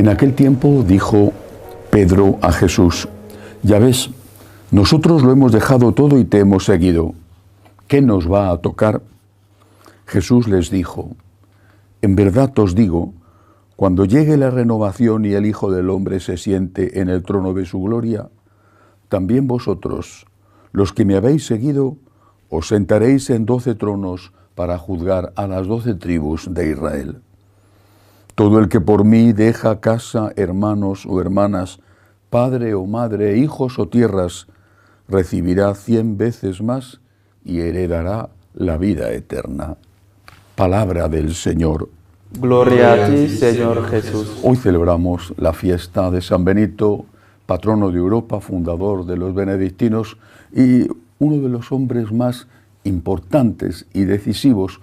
En aquel tiempo dijo Pedro a Jesús: ya ves, nosotros lo hemos dejado todo y te hemos seguido. ¿Qué nos va a tocar? Jesús les dijo: en verdad os digo, cuando llegue la renovación y el Hijo del Hombre se siente en el trono de su gloria, también vosotros, los que me habéis seguido, os sentaréis en 12 tronos para juzgar a las 12 tribus de Israel. Todo el que por mí deja casa, hermanos o hermanas, padre o madre, hijos o tierras, recibirá 100 veces más y heredará la vida eterna. Palabra del Señor. Gloria a ti, Señor Jesús. Hoy celebramos la fiesta de San Benito, patrono de Europa, fundador de los benedictinos y uno de los hombres más importantes y decisivos,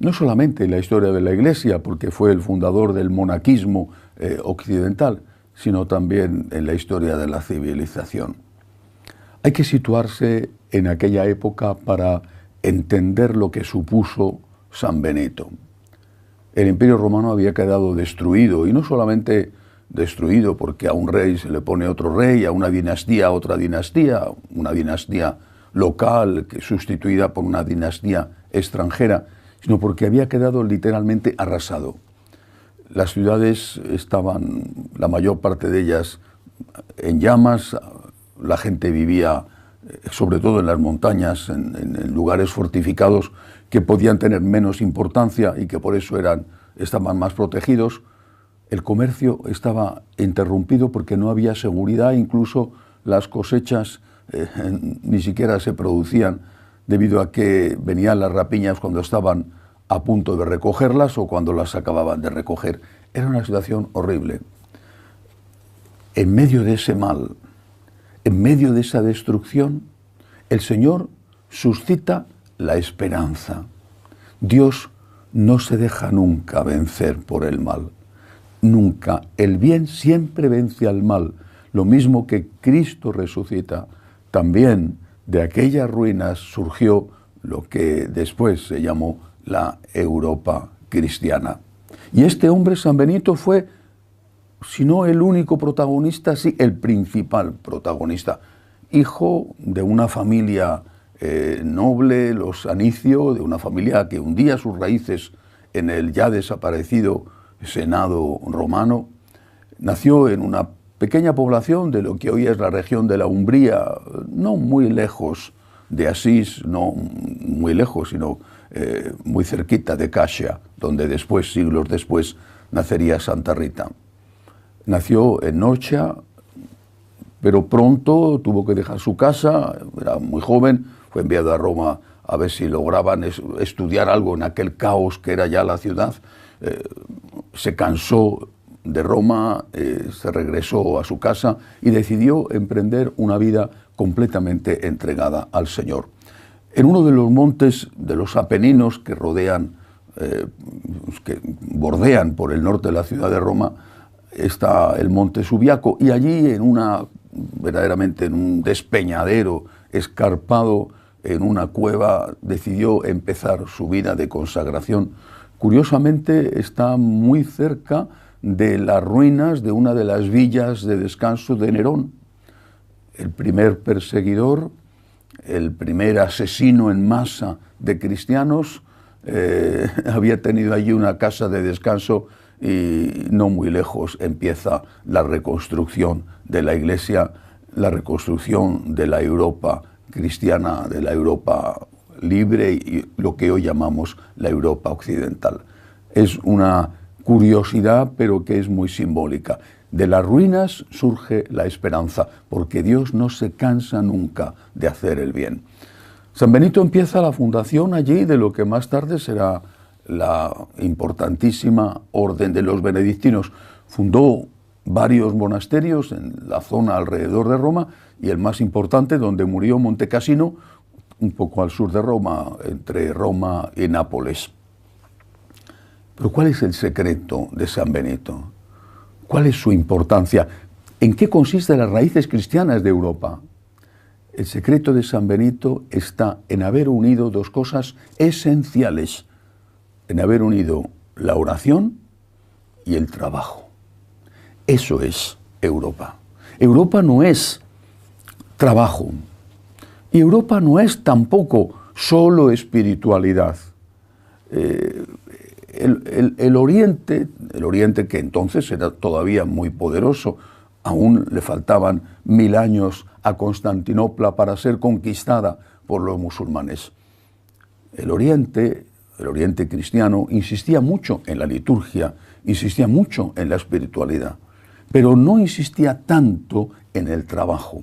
no solamente en la historia de la Iglesia, porque fue el fundador del monaquismo occidental, sino también en la historia de la civilización. Hay que situarse en aquella época para entender lo que supuso San Benito. El Imperio Romano había quedado destruido, y no solamente destruido porque a un rey se le pone otro rey, a una dinastía otra dinastía, una dinastía local que sustituida por una dinastía extranjera, sino porque había quedado literalmente arrasado. Las ciudades estaban, la mayor parte de ellas, en llamas, la gente vivía sobre todo en las montañas, en lugares fortificados que podían tener menos importancia y que por eso estaban más protegidos. El comercio estaba interrumpido porque no había seguridad, incluso las cosechas ni siquiera se producían debido a que venían las rapiñas cuando estaban a punto de recogerlas o cuando las acababan de recoger. Era una situación horrible. En medio de ese mal, en medio de esa destrucción, el Señor suscita la esperanza. Dios no se deja nunca vencer por el mal. Nunca. El bien siempre vence al mal. Lo mismo que Cristo resucita. También de aquellas ruinas surgió lo que después se llamó la Europa cristiana. Y este hombre, San Benito, fue, si no el único protagonista, sí el principal protagonista. Hijo de una familia noble, los Anicio, de una familia que hundía sus raíces en el ya desaparecido Senado romano. Nació en una pequeña población de lo que hoy es la región de la Umbría, no muy lejos de Asís, no muy lejos, sino muy cerquita de Cascia, donde después, siglos después, nacería Santa Rita. Nació en Norcia, pero pronto tuvo que dejar su casa, era muy joven, fue enviado a Roma a ver si lograban estudiar algo en aquel caos que era ya la ciudad. Se cansó de Roma, se regresó a su casa y decidió emprender una vida completamente entregada al Señor. En uno de los montes de los Apeninos que bordean por el norte de la ciudad de Roma, está el monte Subiaco, y allí verdaderamente en un despeñadero escarpado, en una cueva, decidió empezar su vida de consagración. Curiosamente está muy cerca de las ruinas de una de las villas de descanso de Nerón. El primer perseguidor, el primer asesino en masa de cristianos, había tenido allí una casa de descanso, y no muy lejos empieza la reconstrucción de la Iglesia, la reconstrucción de la Europa cristiana, de la Europa libre y lo que hoy llamamos la Europa occidental. Es una curiosidad, pero que es muy simbólica. De las ruinas surge la esperanza, porque Dios no se cansa nunca de hacer el bien. San Benito empieza la fundación allí de lo que más tarde será la importantísima Orden de los Benedictinos. Fundó varios monasterios en la zona alrededor de Roma, y el más importante, donde murió, Monte Cassino, un poco al sur de Roma, entre Roma y Nápoles. Pero ¿cuál es el secreto de San Benito? ¿Cuál es su importancia? ¿En qué consisten las raíces cristianas de Europa? El secreto de San Benito está en haber unido dos cosas esenciales, en haber unido la oración y el trabajo. Eso es Europa. Europa no es trabajo. Y Europa no es tampoco solo espiritualidad. El Oriente que entonces era todavía muy poderoso, aún le faltaban 1000 años a Constantinopla para ser conquistada por los musulmanes. El Oriente cristiano insistía mucho en la liturgia, insistía mucho en la espiritualidad, pero no insistía tanto en el trabajo.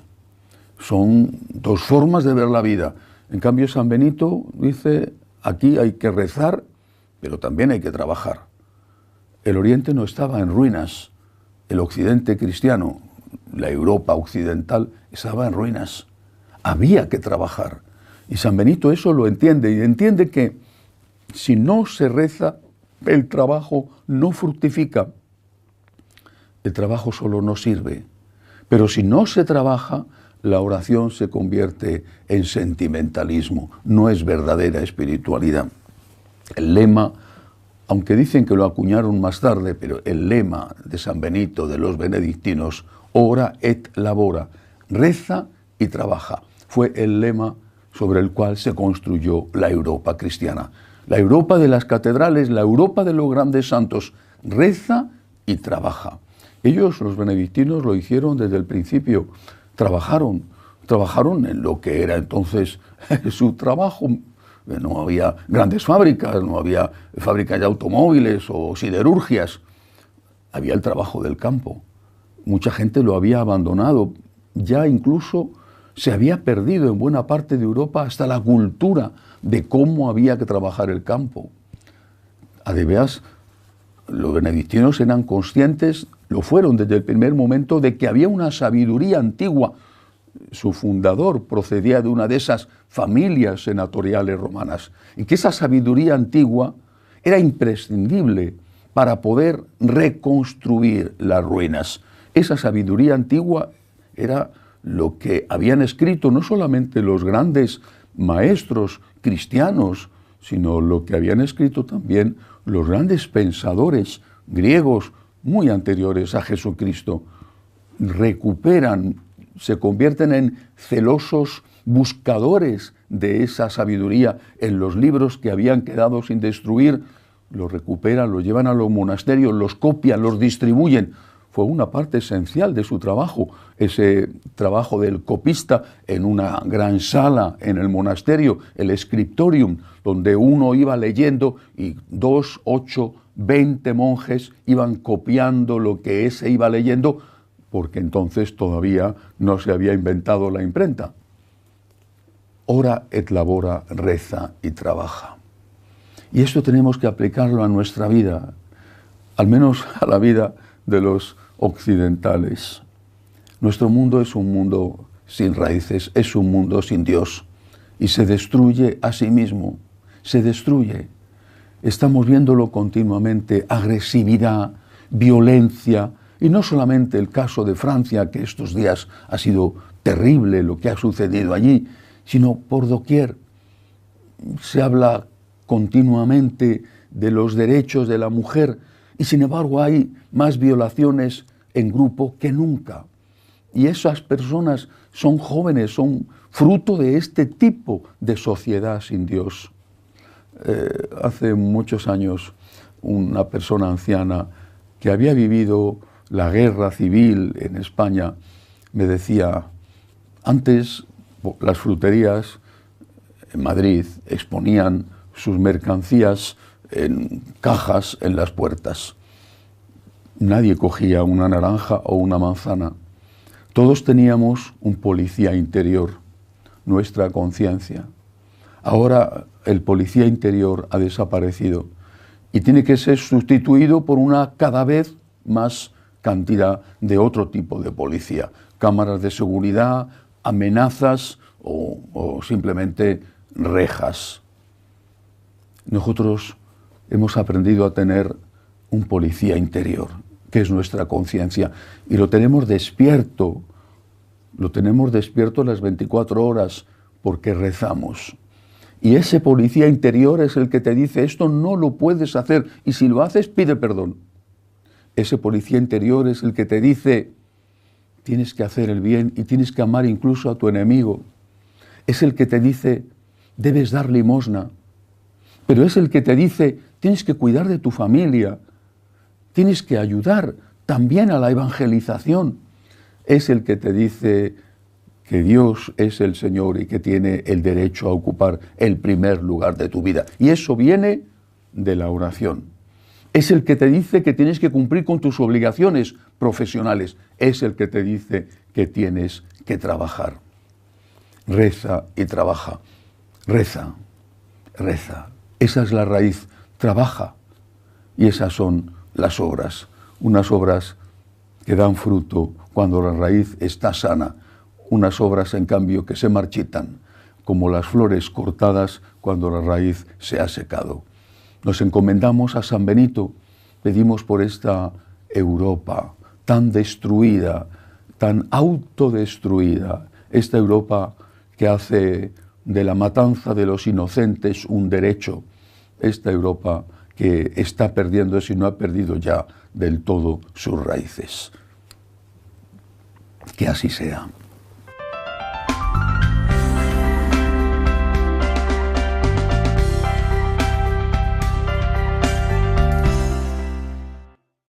Son dos formas de ver la vida. En cambio, San Benito dice, aquí hay que rezar, pero también hay que trabajar. El Oriente no estaba en ruinas. El Occidente cristiano, la Europa occidental, estaba en ruinas. Había que trabajar. Y San Benito eso lo entiende, y entiende que si no se reza, el trabajo no fructifica. El trabajo solo no sirve. Pero si no se trabaja, la oración se convierte en sentimentalismo, no es verdadera espiritualidad. El lema, aunque dicen que lo acuñaron más tarde, pero el lema de San Benito, de los benedictinos, ora et labora, reza y trabaja, fue el lema sobre el cual se construyó la Europa cristiana. La Europa de las catedrales, la Europa de los grandes santos, reza y trabaja. Ellos, los benedictinos, lo hicieron desde el principio. Trabajaron en lo que era entonces su trabajo. No había grandes fábricas, no había fábricas de automóviles o siderurgias. Había el trabajo del campo. Mucha gente lo había abandonado. Ya incluso se había perdido en buena parte de Europa hasta la cultura de cómo había que trabajar el campo. Además, los benedictinos eran conscientes, lo fueron desde el primer momento, de que había una sabiduría antigua. Su fundador procedía de una de esas familias senatoriales romanas, y que esa sabiduría antigua era imprescindible para poder reconstruir las ruinas. Esa sabiduría antigua era lo que habían escrito no solamente los grandes maestros cristianos, sino lo que habían escrito también los grandes pensadores griegos muy anteriores a Jesucristo. Recuperan, se convierten en celosos buscadores de esa sabiduría en los libros que habían quedado sin destruir. Los recuperan, los llevan a los monasterios, los copian, los distribuyen. Fue una parte esencial de su trabajo, ese trabajo del copista en una gran sala en el monasterio, el scriptorium, donde uno iba leyendo y 2, 8, 20 monjes iban copiando lo que ese iba leyendo, porque entonces todavía no se había inventado la imprenta. Ora et labora, reza y trabaja. Y esto tenemos que aplicarlo a nuestra vida, al menos a la vida de los occidentales. Nuestro mundo es un mundo sin raíces, es un mundo sin Dios, y se destruye a sí mismo, se destruye. Estamos viéndolo continuamente, agresividad, violencia, y no solamente el caso de Francia, que estos días ha sido terrible lo que ha sucedido allí, sino por doquier. Se habla continuamente de los derechos de la mujer, y sin embargo hay más violaciones en grupo que nunca. Y esas personas son jóvenes, son fruto de este tipo de sociedad sin Dios. Hace muchos años, una persona anciana que había vivido la guerra civil en España me decía, antes las fruterías en Madrid exponían sus mercancías en cajas en las puertas. Nadie cogía una naranja o una manzana. Todos teníamos un policía interior, nuestra conciencia. Ahora el policía interior ha desaparecido y tiene que ser sustituido por una cada vez más cantidad de otro tipo de policía. Cámaras de seguridad, amenazas o simplemente rejas. Nosotros hemos aprendido a tener un policía interior, que es nuestra conciencia, y lo tenemos despierto las 24 horas porque rezamos. Y ese policía interior es el que te dice, esto no lo puedes hacer, y si lo haces, pide perdón. Ese policía interior es el que te dice, tienes que hacer el bien y tienes que amar incluso a tu enemigo. Es el que te dice, debes dar limosna. Pero es el que te dice, tienes que cuidar de tu familia, tienes que ayudar también a la evangelización. Es el que te dice que Dios es el Señor y que tiene el derecho a ocupar el primer lugar de tu vida. Y eso viene de la oración. Es el que te dice que tienes que cumplir con tus obligaciones profesionales. Es el que te dice que tienes que trabajar. Reza y trabaja. Reza, reza. Esa es la raíz. Trabaja. Y esas son las obras. Unas obras que dan fruto cuando la raíz está sana. Unas obras, en cambio, que se marchitan, como las flores cortadas cuando la raíz se ha secado. Nos encomendamos a San Benito, pedimos por esta Europa tan destruida, tan autodestruida, esta Europa que hace de la matanza de los inocentes un derecho, esta Europa que está perdiendo, si no ha perdido ya del todo sus raíces. Que así sea.